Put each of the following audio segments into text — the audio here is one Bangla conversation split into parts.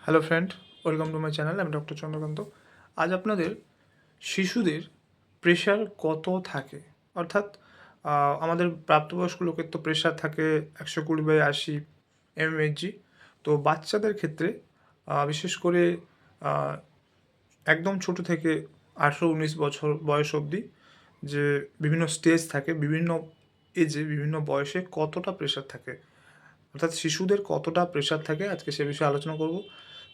Hello friend, welcome to my channel. আমি ডক্টর চন্দ্রকান্ত। আজ আপনাদের শিশুদের প্রেশার কত থাকে, অর্থাৎ আমাদের প্রাপ্তবয়স্ক লোকের তো প্রেশার থাকে 120/80 mmHg। তো বাচ্চাদের ক্ষেত্রে বিশেষ করে আহ, একদম ছোট থেকে 18-19 বছর বয়স অবধি যে বিভিন্ন স্টেজ থাকে, বিভিন্ন এজে বিভিন্ন বয়সে কতটা প্রেশার থাকে, অর্থাৎ শিশুদের কতটা প্রেশার থাকে, আজকে সে বিষয়ে আলোচনা করব।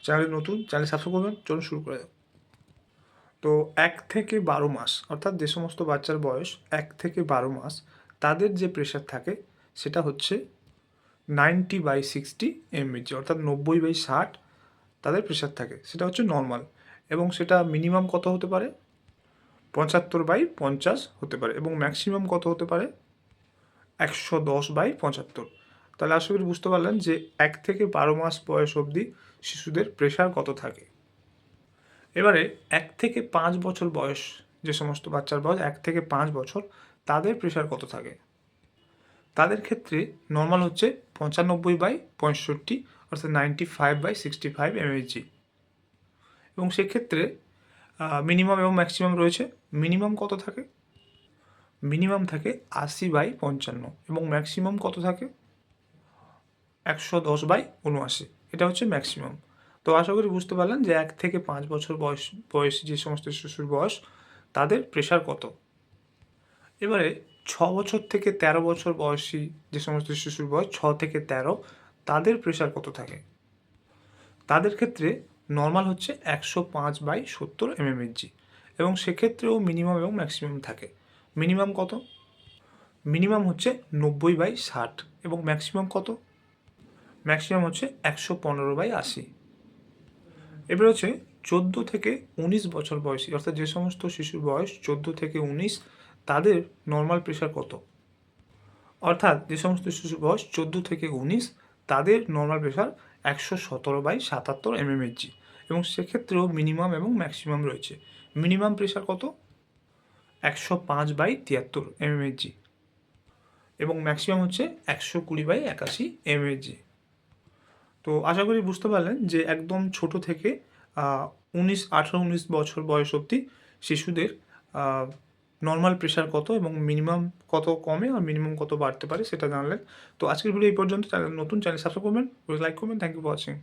চ্যানেল নতুন, চ্যানেল সাবস্ক্রাইব করবেন। চলুন শুরু করে দেব। তো 1 থেকে 12 মাস, অর্থাৎ যে সমস্ত বাচ্চার বয়স 1 থেকে 12 মাস, তাদের যে প্রেশার থাকে সেটা হচ্ছে 90/60 mmHg, অর্থাৎ 90/60 তাদের প্রেশার থাকে। সেটা হচ্ছে নর্মাল, এবং সেটা মিনিমাম কত হতে পারে 75/50 হতে পারে, এবং ম্যাক্সিমাম কত হতে পারে 110/75। তাহলে আশা করি বুঝতে পারলেন যে 1 থেকে 12 মাস বয়স অবধি শিশুদের প্রেশার কত থাকে। এবারে 1 থেকে 5 বছর বয়স, যে সমস্ত বাচ্চার বয়স 1 থেকে 5 বছর, তাদের প্রেশার কত থাকে। তাদের ক্ষেত্রে নর্মাল হচ্ছে 95/65, অর্থাৎ 95/65 mmHg, এবং সেক্ষেত্রে মিনিমাম এবং ম্যাক্সিমাম রয়েছে। মিনিমাম কত থাকে? মিনিমাম থাকে 80/55, এবং ম্যাক্সিমাম কত থাকে 110/79। এটা হচ্ছে ম্যাক্সিমাম। তো আশা করি বুঝতে পারলেন যে 1 থেকে 5 বছর বয়সী যে সমস্ত শিশুর বয়স, তাদের প্রেশার কত। এবারে 6 বছর থেকে 13 বছর বয়সী যে সমস্ত শিশুর বয়স 6 থেকে 13, তাদের প্রেশার কত থাকে। তাদের ক্ষেত্রে নর্মাল হচ্ছে 105/70 mmHg, এবং সেক্ষেত্রেও মিনিমাম এবং ম্যাক্সিমাম থাকে। মিনিমাম কত? মিনিমাম হচ্ছে 90/60, এবং ম্যাক্সিমাম কত? ম্যাক্সিমাম হচ্ছে 115/80। এবার হচ্ছে 14 থেকে 19 বছর বয়সী, অর্থাৎ যে সমস্ত শিশুর বয়স 14 থেকে 19, তাদের নর্মাল প্রেশার কত। অর্থাৎ যে সমস্ত শিশুর বয়স 14 থেকে 19, তাদের নর্মাল প্রেশার 117/77 mmHg, এবং সেক্ষেত্রেও মিনিমাম এবং ম্যাক্সিমাম রয়েছে। মিনিমাম প্রেশার কত? 105/73 mmHg, এবং ম্যাক্সিমাম হচ্ছে 120/81 mmHg। তো আশা করি বুঝতে পারলেন যে একদম ছোট থেকে 18-19 বছর বয়স অবধি শিশুদের নর্মাল প্রেশার কত, এবং মিনিমাম কত কমে আর মিনিমাম কত বাড়তে পারে সেটা জানলেন। তো আজকের ভিডিও এই পর্যন্ত। চ্যানেল নতুন, চ্যানেল সাবস্ক্রাইব করবেন, লাইক করবেন। Thank you for watching.